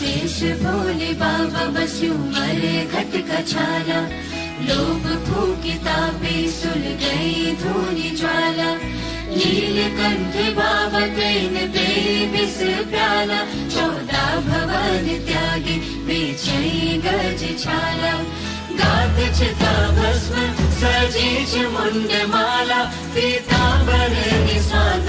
देश भोले बाबा बस्यु मरे घट का छाला। लोग फूकिता पे सुल गई धूनी ज्वाला। नीलकंठ बाबा तैन पे बिस प्याला। 14 भवन त्यागी बेचई गज छाला। गात चिता भस्म सजीच मुंड माला। पीतांबर निस्वाद